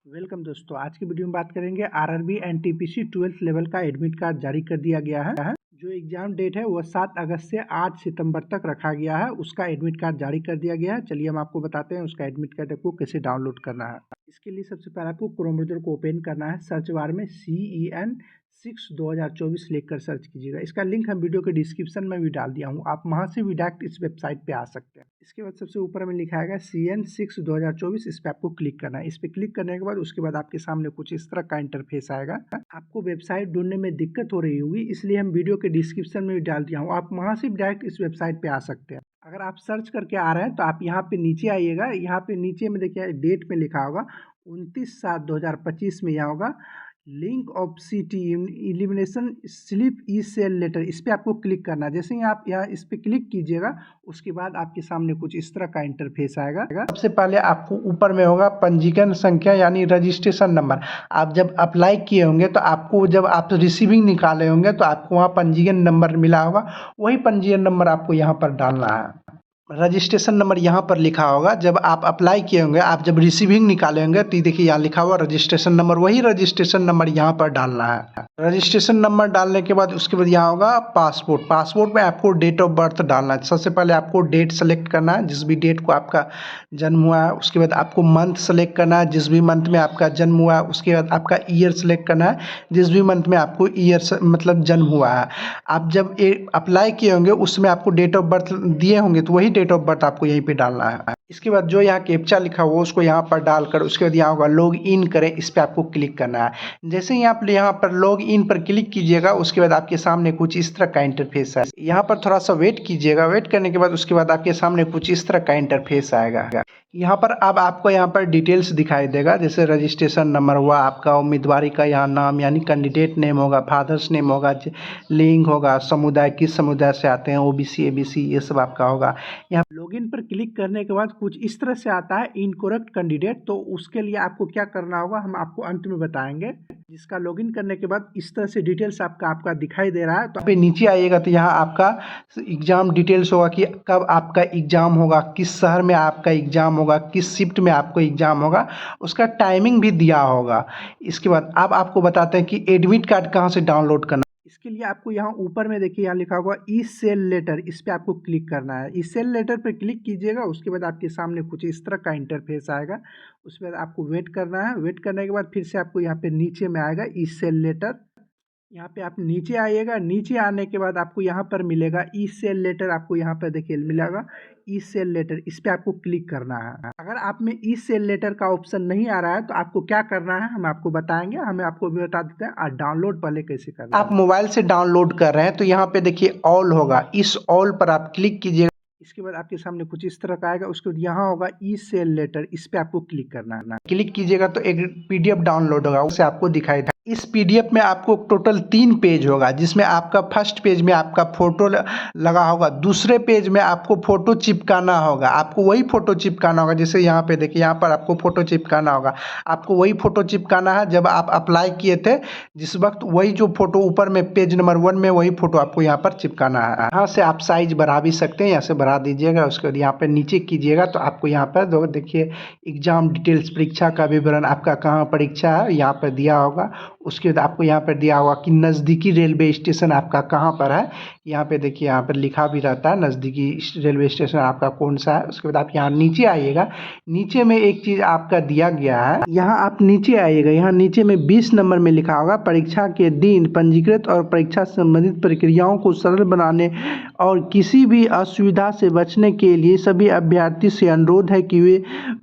Welcome दोस्तों, आज की वीडियो में बात करेंगे आरआरबी एनटीपीसी 12th लेवल का एडमिट कार्ड जारी कर दिया गया है। जो एग्जाम डेट है वो 7 अगस्त से 8 सितंबर तक रखा गया है। उसका एडमिट कार्ड जारी कर दिया गया है। चलिए हम आपको बताते हैं उसका एडमिट कार्ड आपको कैसे डाउनलोड करना है। इसके लिए सबसे पहले आपको क्रोम ब्राउज़र को ओपन करना है। सर्च बार में CEN 6 2024 लिखकर सर्च कीजिएगा। इसका लिंक हम वीडियो के डिस्क्रिप्शन में भी डाल दिया हूँ, आप वहाँ से भी डायरेक्ट इस वेबसाइट पे आ सकते हैं। इसके बाद सबसे ऊपर में लिखा है CN 6 2024, इस पर आपको क्लिक करना है। इस पर क्लिक करने के बाद उसके बाद आपके सामने कुछ इस तरह का इंटरफेस आएगा। आपको वेबसाइट ढूंढने में दिक्कत हो रही होगी, इसलिए हम वीडियो के डिस्क्रिप्शन में भी डाल दिया हूँ, आप वहाँ से भी डायरेक्ट इस वेबसाइट पे आ सकते हैं। अगर आप सर्च करके आ रहे हैं तो आप यहाँ पे नीचे आइएगा। यहाँ पे नीचे में देखिए डेट में लिखा होगा 29/7/2025 में यहाँ होगा link of city intimation slip e call letter. इस पर आपको क्लिक करना है। जैसे ही आप यहाँ इस पर क्लिक कीजिएगा उसके बाद आपके सामने कुछ इस तरह का इंटरफेस आएगा। सबसे पहले आपको ऊपर में होगा पंजीकरण संख्या यानी रजिस्ट्रेशन नंबर। आप जब अप्लाई किए होंगे तो आपको जब आप रिसीविंग निकाले होंगे तो आपको वहाँ पंजीकरण नंबर मिला होगा, वही पंजीकरण नंबर आपको यहाँ पर डालना है। रजिस्ट्रेशन नंबर यहाँ पर लिखा होगा। जब आप अप्लाई किए होंगे, आप जब रिसीविंग निकाले होंगे तो देखिए यहाँ लिखा हुआ रजिस्ट्रेशन नंबर, वही रजिस्ट्रेशन नंबर यहाँ पर डालना है। रजिस्ट्रेशन नंबर डालने के बाद उसके बाद यहाँ होगा पासपोर्ट। पासपोर्ट में आपको डेट ऑफ बर्थ डालना है। सबसे पहले आपको डेट सेलेक्ट करना है, जिस भी डेट को आपका जन्म हुआ है। उसके बाद आपको मंथ सेलेक्ट करना है, जिस भी मंथ में आपका जन्म हुआ है। उसके बाद आपका ईयर सेलेक्ट करना है, जिस भी मंथ में आपको ईयर मतलब जन्म हुआ है। आप जब अप्लाई किए होंगे उसमें आपको डेट ऑफ बर्थ दिए होंगे तो वही डेट ऑफ बर्थ आपको यहीं पे डालना है। इसके बाद जो यहाँ कैप्चा लिखा हुआ उसको यहाँ पर डालकर उसके बाद यहाँ होगा लॉग इन करें, इस पर आपको क्लिक करना है। जैसे ही आप यहाँ पर लॉग इन पर क्लिक कीजिएगा उसके बाद आपके सामने कुछ इस तरह का इंटरफेस है। यहाँ पर थोड़ा सा वेट कीजिएगा। वेट करने के बाद उसके बाद आपके सामने कुछ इस तरह का इंटरफेस आएगा। यहाँ पर अब आपको यहाँ पर डिटेल्स दिखाई देगा, जैसे रजिस्ट्रेशन नंबर हुआ, आपका उम्मीदवारी का यहाँ नाम यानी कैंडिडेट नेम होगा, फादर्स नेम होगा, लिंग होगा, समुदाय किस समुदाय से आते हैं, OBC ABC ये सब आपका होगा। यहाँ लॉगिन पर क्लिक करने के बाद कुछ इस तरह से आता है इनकरेक्ट कैंडिडेट। तो उसके लिए आपको क्या करना होगा हम आपको अंत में बताएंगे। जिसका लॉगिन करने के बाद इस तरह से डिटेल्स आपका दिखाई दे रहा है। तो आप नीचे आइएगा तो यहाँ आपका एग्जाम डिटेल्स होगा कि कब आपका एग्जाम होगा, किस शहर में आपका एग्जाम होगा, किस शिफ्ट में आपको एग्जाम होगा, उसका टाइमिंग भी दिया होगा। इसके बाद अब आपको बताते हैं कि एडमिट कार्ड कहाँ से डाउनलोड करना। इसके लिए आपको यहाँ ऊपर में देखिए यहाँ लिखा होगा ई सेल लेटर, इस पर आपको क्लिक करना है। ई सेल लेटर पर क्लिक कीजिएगा उसके बाद आपके सामने कुछ इस तरह का इंटरफेस आएगा। उसके बाद आपको वेट करना है। वेट करने के बाद फिर से आपको यहाँ पे नीचे में आएगा ई सेल लेटर। यहाँ पे आप नीचे आइएगा। नीचे आने के बाद आपको यहाँ पर मिलेगा ई सेल लेटर। आपको यहाँ पर देखिए मिलेगा ई सेल लेटर, इस पर आपको क्लिक करना है। अगर आप में ई सेल लेटर का ऑप्शन नहीं आ रहा है तो आपको क्या करना है हम आपको बताएंगे। हमें आपको भी बता देते हैं और डाउनलोड पहले कैसे करना है। आप मोबाइल से डाउनलोड कर रहे हैं तो यहाँ पे देखिए ऑल होगा, इस ऑल पर आप क्लिक कीजिएगा। इसके बाद आपके सामने कुछ इस तरह का आएगा। उसके बाद यहाँ होगा ई सेल लेटर, इस पे आपको क्लिक करना है। क्लिक कीजिएगा तो एक PDF डाउनलोड होगा, उसे आपको दिखाई देगा। इस PDF में आपको टोटल 3 पेज होगा, जिसमें आपका फर्स्ट पेज में आपका फोटो लगा होगा, दूसरे पेज में आपको फोटो चिपकाना होगा। आपको वही फोटो चिपकाना होगा, जैसे यहाँ पे देखिए यहाँ पर आपको फोटो चिपकाना होगा। आपको वही फोटो चिपकाना है जब आप अप्लाई किए थे जिस वक्त, वही जो फोटो ऊपर में पेज नंबर 1 में वही फोटो आपको यहाँ पर चिपकाना है। यहाँ से आप साइज बढ़ा भी सकते हैं, यहाँ से बढ़ा दीजिएगा। उसके बाद यहाँ पर नीचे कीजिएगा तो आपको यहाँ पर देखिए एग्जाम डिटेल्स, परीक्षा का विवरण, आपका कहाँ परीक्षा है यहाँ पर दिया होगा। उसके बाद आपको यहाँ पर दिया होगा कि नज़दीकी रेलवे स्टेशन आपका कहाँ पर है। यहाँ पे देखिए यहाँ पर लिखा भी रहता है नज़दीकी रेलवे स्टेशन आपका कौन सा है। उसके बाद आप यहाँ नीचे आइएगा। नीचे में एक चीज़ आपका दिया गया है, यहाँ आप नीचे आइएगा। यहाँ नीचे में 20 नंबर में लिखा होगा परीक्षा के दिन पंजीकृत और परीक्षा संबंधित प्रक्रियाओं को सरल बनाने और किसी भी असुविधा से बचने के लिए सभी अभ्यर्थी से अनुरोध है कि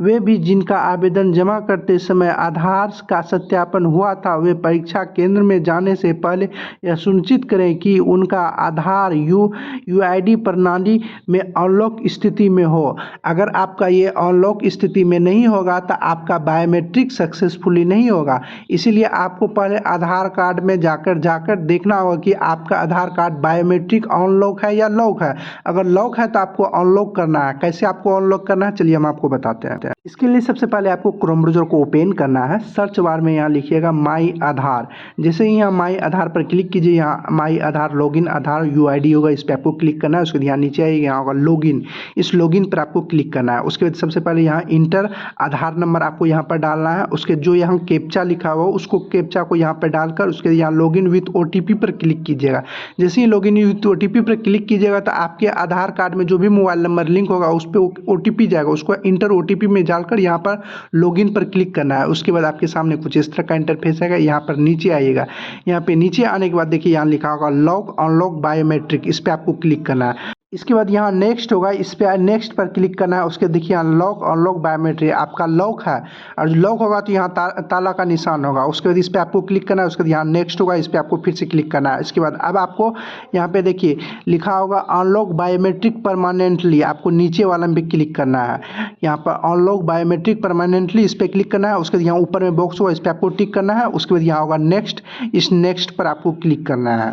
वे भी जिनका आवेदन जमा करते समय आधार का सत्यापन हुआ था वे परीक्षा केंद्र में जाने से पहले यह सुनिश्चित करें कि उनका आधार UID प्रणाली में अनलॉक स्थिति में हो। अगर आपका ये अनलॉक स्थिति में नहीं होगा तो आपका बायोमेट्रिक सक्सेसफुली नहीं होगा। इसीलिए आपको पहले आधार कार्ड में जाकर देखना होगा कि आपका आधार कार्ड बायोमेट्रिक अनलॉक है या लॉक है। अगर लॉक है तो आपको अनलॉक करना है। कैसे आपको अनलॉक करना है चलिए हम आपको बताते हैं। इसके लिए सबसे पहले आपको क्रोम ब्राउज़र को ओपन करना है। सर्च बार में यहाँ लिखिएगा माई आधार। जैसे ही यहाँ माई आधार पर क्लिक कीजिए, यहाँ माई आधार लॉगिन आधार यूआईडी होगा, इस पर आपको क्लिक करना है। उसके बाद यहाँ नीचे आइए, यहाँ होगा लॉगिन, इस लॉगिन पर आपको क्लिक करना है। उसके बाद सबसे पहले यहाँ इंटर आधार नंबर आपको यहाँ पर डालना है। उसके जो यहाँ कैप्चा लिखा हुआ उसको कैप्चा को यहाँ पर डालकर उसके यहाँ लॉगिन विथ ओटीपी पर क्लिक कीजिएगा। जैसे ही लॉगिन विथ ओटीपी पर क्लिक कीजिएगा तो आपके आधार कार्ड में जो भी मोबाइल नंबर लिंक होगा उस पर ओटीपी जाएगा, उसको इंटर ओटीपी में डालकर यहाँ पर लॉगिन पर क्लिक करना है। उसके बाद आपके सामने कुछ इस तरह का इंटरफेस आएगा। यहाँ पर नीचे आइएगा, यहाँ पे नीचे आने के बाद देखिए यहाँ लिखा होगा लॉग अनलॉक बायोमेट्रिक, इस पर आपको क्लिक करना है। इसके बाद यहाँ नेक्स्ट होगा, इस पर नेक्स्ट पर क्लिक करना है। उसके देखिए यहाँ लॉक अनलॉक बायोमेट्रिक आपका लॉक है, और लॉक होगा तो यहाँ ताला का निशान होगा। उसके बाद इस पर आपको क्लिक करना है। उसके बाद यहाँ नेक्स्ट होगा, इस पर आपको फिर से क्लिक करना है। इसके बाद अब आपको यहाँ पे देखिए लिखा होगा अनलॉक बायोमेट्रिक परमानेंटली, आपको नीचे वाला पे क्लिक करना है। यहाँ पर अनलॉक बायोमेट्रिक परमानेंटली, इस पर क्लिक करना है। उसके बाद यहाँ ऊपर में बॉक्स होगा, इस पर आपको टिक करना है। उसके बाद यहाँ होगा नेक्स्ट, इस नेक्स्ट पर आपको क्लिक करना है।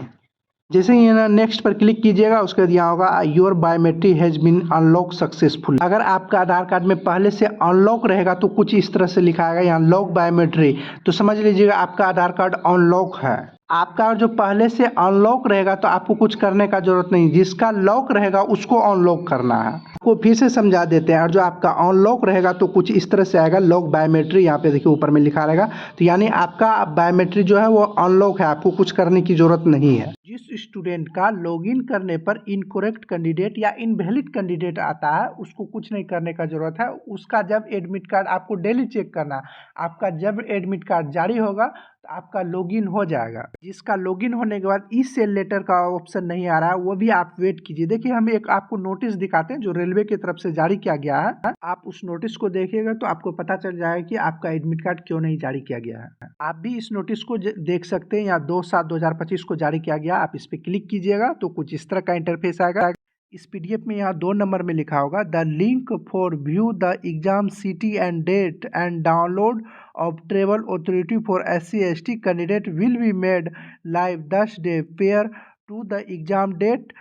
जैसे ही यहाँ नेक्स्ट पर क्लिक कीजिएगा उसके बाद यहाँ होगा your biometric has been unlock successful. अगर आपका आधार कार्ड में पहले से अनलॉक रहेगा तो कुछ इस तरह से लिखा आएगा यहाँ लॉक बायोमेट्रिक, तो समझ लीजिएगा आपका आधार कार्ड अनलॉक है। आपका जो पहले से अनलॉक रहेगा तो आपको कुछ करने का जरूरत नहीं, जिसका लॉक रहेगा उसको अनलॉक करना है। आपको फिर से समझा देते हैं, और जो आपका अनलॉक रहेगा तो कुछ इस तरह से आएगा लॉक बायोमेट्रिक, यहाँ पे देखिए ऊपर में लिखा रहेगा। तो यानी आपका बायोमेट्रिक जो है वो अनलॉक है, आपको कुछ करने की जरूरत नहीं है। जिस स्टूडेंट का लॉगिन करने पर इनकरेक्ट कैंडिडेट या इनवैलिड कैंडिडेट आता है उसको कुछ नहीं करने का जरूरत है। उसका जब एडमिट कार्ड आपको डेली चेक करना है, आपका जब एडमिट कार्ड जारी होगा तो आपका लॉगिन हो जाएगा। जिसका लॉगिन होने के बाद ई सेल लेटर का ऑप्शन नहीं आ रहा है वो भी आप वेट कीजिए। देखिए हम एक आपको नोटिस दिखाते हैं जो रेलवे की तरफ से जारी किया गया है। आप उस नोटिस को देखिएगा तो आपको पता चल जाएगा कि आपका एडमिट कार्ड क्यों नहीं जारी किया गया है। आप भी इस नोटिस को देख सकते हैं, यहाँ 2/7/2025 को जारी किया गया। आप इस पर क्लिक कीजिएगा तो कुछ इस तरह का इंटरफेस आएगा। इस पीडीएफ में यहाँ 2 नंबर में लिखा होगा the link for view the exam city and date and download of travel authority for SC/ST candidate will be made live 10 day prior to the exam date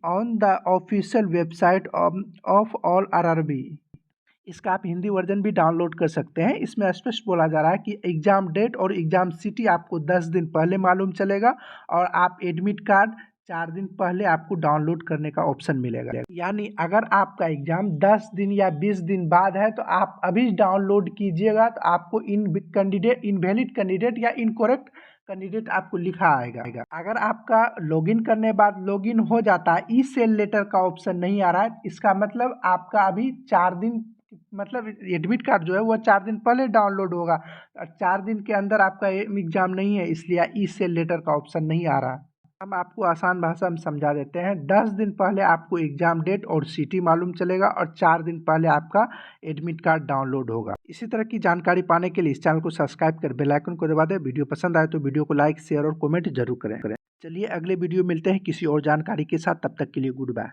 on the official website of all RRB। इसका आप Hindi version भी download कर सकते हैं। इसमें स्पष्ट बोला जा रहा है कि एग्जाम डेट और एग्जाम सिटी आपको 10 दिन पहले मालूम चलेगा, और आप एडमिट कार्ड 4 दिन पहले आपको डाउनलोड करने का ऑप्शन मिलेगा। यानी अगर आपका एग्जाम 10 दिन या 20 दिन बाद है तो आप अभी डाउनलोड कीजिएगा तो आपको इनवैलिड कैंडिडेट या इनकरेक्ट कैंडिडेट आपको लिखा आएगा। अगर आपका लॉगिन करने बाद लॉगिन हो जाता है, ई सेल लेटर का ऑप्शन नहीं आ रहा है, इसका मतलब आपका अभी 4 दिन मतलब एडमिट कार्ड जो है वो 4 दिन पहले डाउनलोड होगा, और 4 दिन के अंदर आपका एग्जाम नहीं है, इसलिए ई सेल लेटर का ऑप्शन नहीं आ रहा। हम आपको आसान भाषा में समझा देते हैं। 10 दिन पहले आपको एग्जाम डेट और सिटी मालूम चलेगा, और 4 दिन पहले आपका एडमिट कार्ड डाउनलोड होगा। इसी तरह की जानकारी पाने के लिए इस चैनल को सब्सक्राइब कर बेल आइकन को दबा दें। वीडियो पसंद आए तो वीडियो को लाइक शेयर और कमेंट जरूर करें। चलिए अगले वीडियो मिलते हैं किसी और जानकारी के साथ, तब तक के लिए गुड बाय।